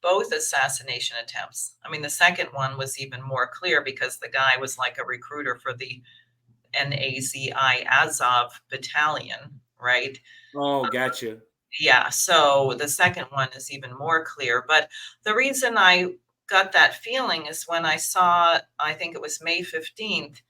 both assassination attempts. I mean, the second one was even more clear because the guy was like a recruiter for the NAZI Azov battalion, right? Oh, gotcha. Yeah, so the second one is even more clear. But the reason I got that feeling is when I saw, I think it was May 15th,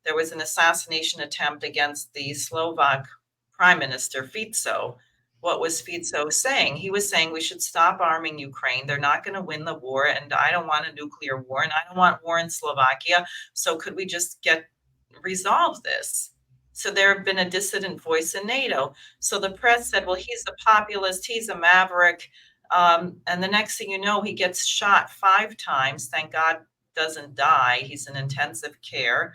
there was an assassination attempt against the Slovak Prime Minister Fico. What was Fico saying? He was saying we should stop arming Ukraine. They're not going to win the war, and I don't want a nuclear war, and I don't want war in Slovakia. So could we just resolve this? So there have been a dissident voice in NATO. So the press said, well, he's a populist, he's a maverick. And the next thing you know, he gets shot 5 times. Thank God doesn't die. He's in intensive care.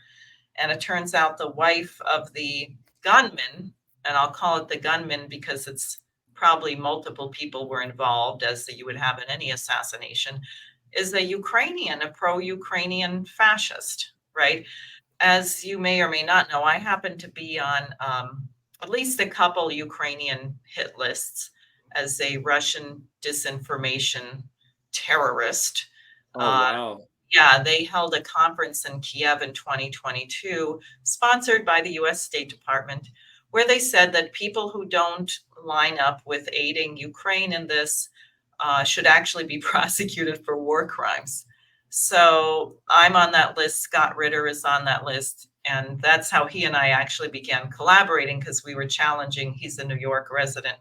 And it turns out the wife of the gunman, and I'll call it the gunman because it's probably multiple people were involved, as you would have in any assassination, is a Ukrainian, a pro-Ukrainian fascist, right? As you may or may not know, I happen to be on at least a couple Ukrainian hit lists as a Russian disinformation terrorist. Oh, Uh, wow. yeah, they held a conference in Kiev in 2022, sponsored by the US State Department, where they said that people who don't line up with aiding Ukraine in this should actually be prosecuted for war crimes. So I'm on that list. Scott Ritter is on that list. And that's how he and I actually began collaborating because we were challenging, he's a New York resident,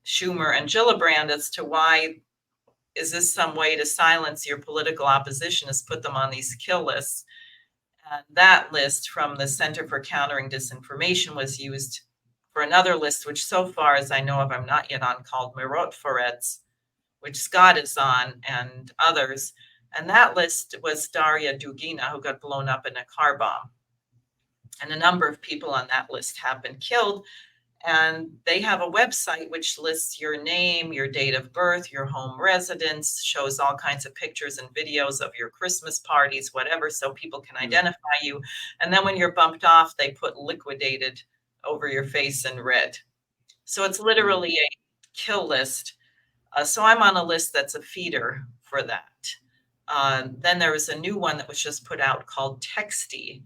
Schumer and Gillibrand as to why is this some way to silence your political opposition is put them on these kill lists. And that list from the Center for Countering Disinformation was used for another list, which so far as I know of, I'm not yet on, called Myrotvorets, which Scott is on, and others. And that list was Daria Dugina, who got blown up in a car bomb. And a number of people on that list have been killed. And they have a website which lists your name, your date of birth, your home residence, shows all kinds of pictures and videos of your Christmas parties, whatever, so people can identify you. And then when you're bumped off, they put liquidated over your face in red. So it's literally a kill list. So I'm on a list that's a feeder for that. Then there was a new one that was just put out called Texty,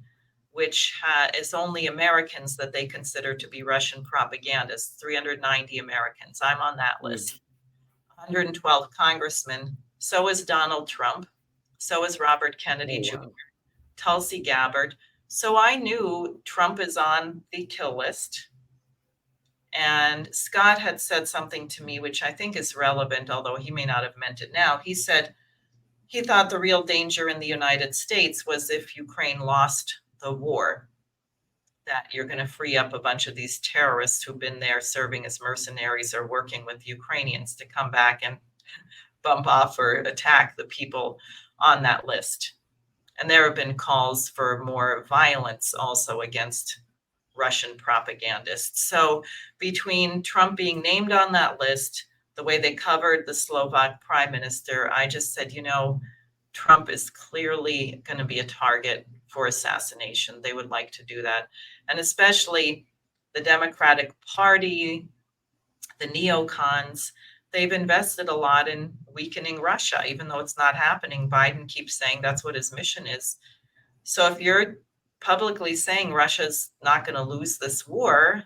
which is only Americans that they consider to be Russian propagandists, 390 Americans. I'm on that list. 112 congressmen. So is Donald Trump. So is Robert Kennedy Jr., Tulsi Gabbard. So I knew Trump is on the kill list. And Scott had said something to me, which I think is relevant, although he may not have meant it now. He said he thought the real danger in the United States was if Ukraine lost the war, that you're going to free up a bunch of these terrorists who've been there serving as mercenaries or working with Ukrainians to come back and bump off or attack the people on that list. And there have been calls for more violence also against Russian propagandists. So between Trump being named on that list, the way they covered the Slovak prime minister, I just said, Trump is clearly going to be a target for assassination. They would like to do that. And especially the Democratic Party, the neocons, they've invested a lot in weakening Russia, even though it's not happening. Biden keeps saying that's what his mission is. So if you're publicly saying Russia's not going to lose this war,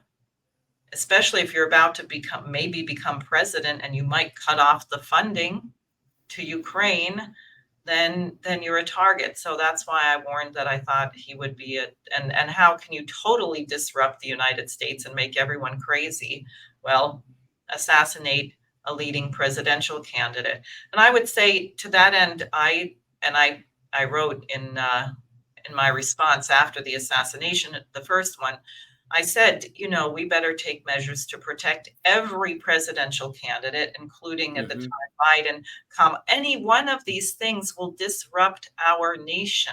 especially if you're about to maybe become president and you might cut off the funding to Ukraine, then you're a target. So that's why I warned that I thought he would be and how can you totally disrupt the United States and make everyone crazy? Well, assassinate a leading presidential candidate. And I would say to that end, I wrote in my response after the assassination, the first one, I said, we better take measures to protect every presidential candidate, including at the time Biden. Any one of these things will disrupt our nation.